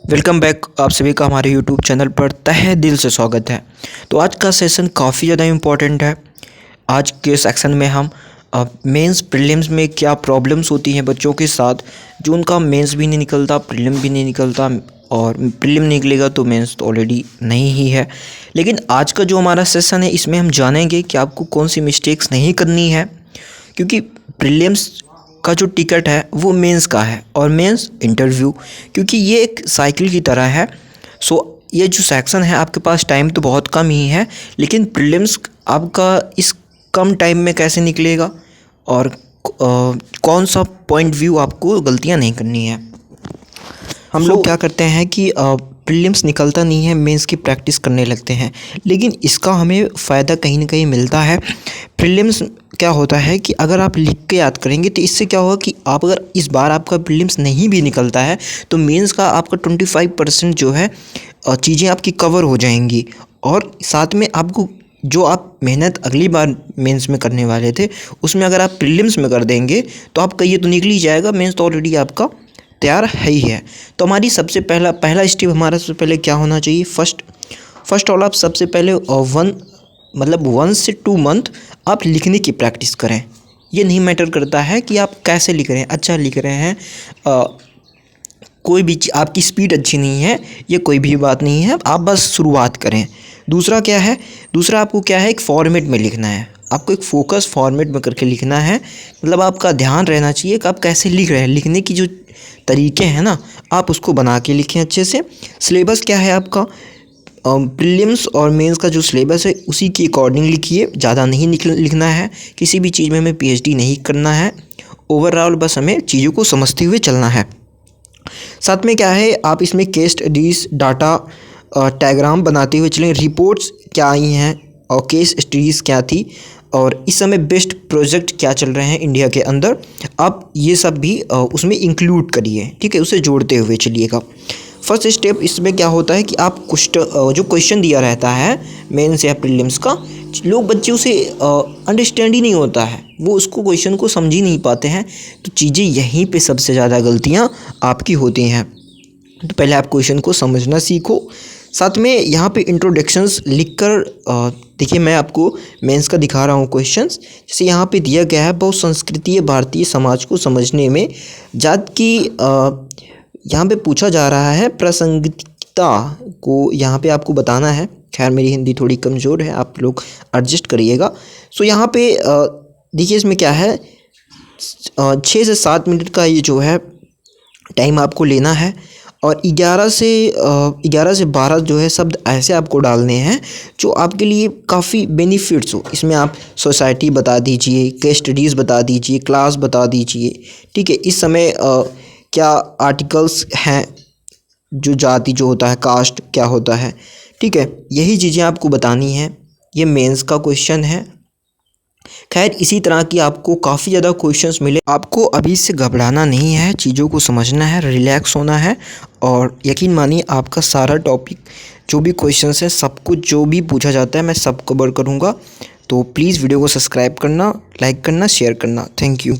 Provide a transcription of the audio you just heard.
Welcome back. आप सभी का हमारे यूट्यूब चैनल पर तहे दिल से स्वागत है। तो आज का सेशन काफ़ी ज़्यादा इम्पोर्टेंट है। आज के सेक्शन में हम मेंस प्रीलिम्स में क्या प्रॉब्लम्स होती हैं बच्चों के साथ, जो उनका मेंस भी नहीं निकलता, प्रीलिम भी नहीं निकलता, और प्रीलिम निकलेगा तो मेंस तो ऑलरेडी नहीं ही है। लेकिन आज का जो हमारा सेशन है इसमें हम जानेंगे कि आपको कौन सी मिस्टेक्स नहीं करनी है, क्योंकि प्रीलिम्स का जो टिकट है वो मेंस का है और मेंस इंटरव्यू, क्योंकि ये एक साइकिल की तरह है। सो ये जो सेक्शन है आपके पास टाइम तो बहुत कम ही है, लेकिन प्रीलिम्स आपका इस कम टाइम में कैसे निकलेगा और कौन सा पॉइंट व्यू आपको गलतियां नहीं करनी है। हम लोग क्या करते हैं कि प्रीलिम्स निकलता नहीं है, मेंस की प्रैक्टिस करने लगते हैं, लेकिन इसका हमें फ़ायदा कहीं ना कहीं मिलता है। प्रीलिम्स क्या होता है कि अगर आप लिख के याद करेंगे तो इससे क्या होगा कि आप अगर इस बार आपका प्रीलिम्स नहीं भी निकलता है तो मेंस का आपका 25% जो है चीज़ें आपकी कवर हो जाएंगी, और साथ में आपको जो आप मेहनत अगली बार मेंस में करने वाले थे उसमें अगर आप प्रीलिम्स में कर देंगे तो आपका ये तो निकल ही जाएगा, मेंस तो ऑलरेडी आपका तैयार है ही है। तो हमारी सबसे पहला स्टेप हमारा सबसे पहले क्या होना चाहिए, फर्स्ट ऑल आप सबसे पहले 1 से 2 मंथ आप लिखने की प्रैक्टिस करें। ये नहीं मैटर करता है कि आप कैसे लिख रहे हैं, अच्छा लिख रहे हैं, कोई भी आपकी स्पीड अच्छी नहीं है, ये कोई भी बात नहीं है, आप बस शुरुआत करें। दूसरा क्या है, दूसरा आपको क्या है, एक फॉर्मेट में लिखना है। आपको एक फोकस फॉर्मेट में करके लिखना है, मतलब आपका ध्यान रहना चाहिए कि आप कैसे लिख रहे हैं। लिखने की जो तरीके हैं ना, आप उसको बना के लिखें अच्छे से। सिलेबस क्या है आपका, प्रीलिम्स और मेंस का जो सिलेबस है उसी के अकॉर्डिंग लिखिए, ज़्यादा नहीं लिखना है। किसी भी चीज़ में हमें पीएचडी नहीं करना है, ओवरऑल बस हमें चीज़ों को समझते हुए चलना है। साथ में क्या है, आप इसमें केस स्टडीज़, डाटा डायग्राम बनाते हुए चलें, रिपोर्ट्स क्या आई हैं और केस स्टडीज़ क्या थी, और इस समय बेस्ट प्रोजेक्ट क्या चल रहे हैं इंडिया के अंदर, आप ये सब भी उसमें इंक्लूड करिए, ठीक है, उसे जोड़ते हुए चलिएगा। फर्स्ट स्टेप इसमें क्या होता है कि आप जो क्वेश्चन दिया रहता है मेंस या प्रीलिम्स का, लोग बच्चे उसे अंडरस्टैंड ही नहीं होता है, वो उसको क्वेश्चन को समझ ही नहीं पाते हैं। तो चीज़ें यहीं पे सबसे ज़्यादा गलतियाँ आपकी होती हैं। तो पहले आप क्वेश्चन को समझना सीखो। साथ में यहाँ पे इंट्रोडक्शंस लिखकर देखिए, मैं आपको मेंस का दिखा रहा हूँ क्वेश्चंस। जैसे यहाँ पे दिया गया है, बहु संस्कृतीय भारतीय समाज को समझने में जात की यहाँ पे पूछा जा रहा है प्रासंगिकता को यहाँ पे आपको बताना है। खैर मेरी हिंदी थोड़ी कमज़ोर है, आप लोग एडजस्ट करिएगा। सो यहाँ पे देखिए इसमें क्या है, 6 से 7 मिनट का ये जो है टाइम आपको लेना है, और 11 से 12 जो है शब्द ऐसे आपको डालने हैं जो आपके लिए काफ़ी बेनिफिट्स हो। इसमें आप सोसाइटी बता दीजिए, केस स्टडीज़ बता दीजिए, क्लास बता दीजिए, ठीक है। इस समय क्या आर्टिकल्स हैं, जो जाति जो होता है, कास्ट क्या होता है, ठीक है, यही चीज़ें आपको बतानी हैं। ये मेंस का क्वेश्चन है। खैर इसी तरह की आपको काफ़ी ज़्यादा क्वेश्चंस मिले। आपको अभी से घबराना नहीं है, चीज़ों को समझना है, रिलैक्स होना है, और यकीन मानिए आपका सारा टॉपिक जो भी क्वेश्चंस है, सब कुछ जो भी पूछा जाता है मैं सब कवर करूँगा। तो प्लीज़ वीडियो को सब्सक्राइब करना, लाइक करना, शेयर करना। Thank you.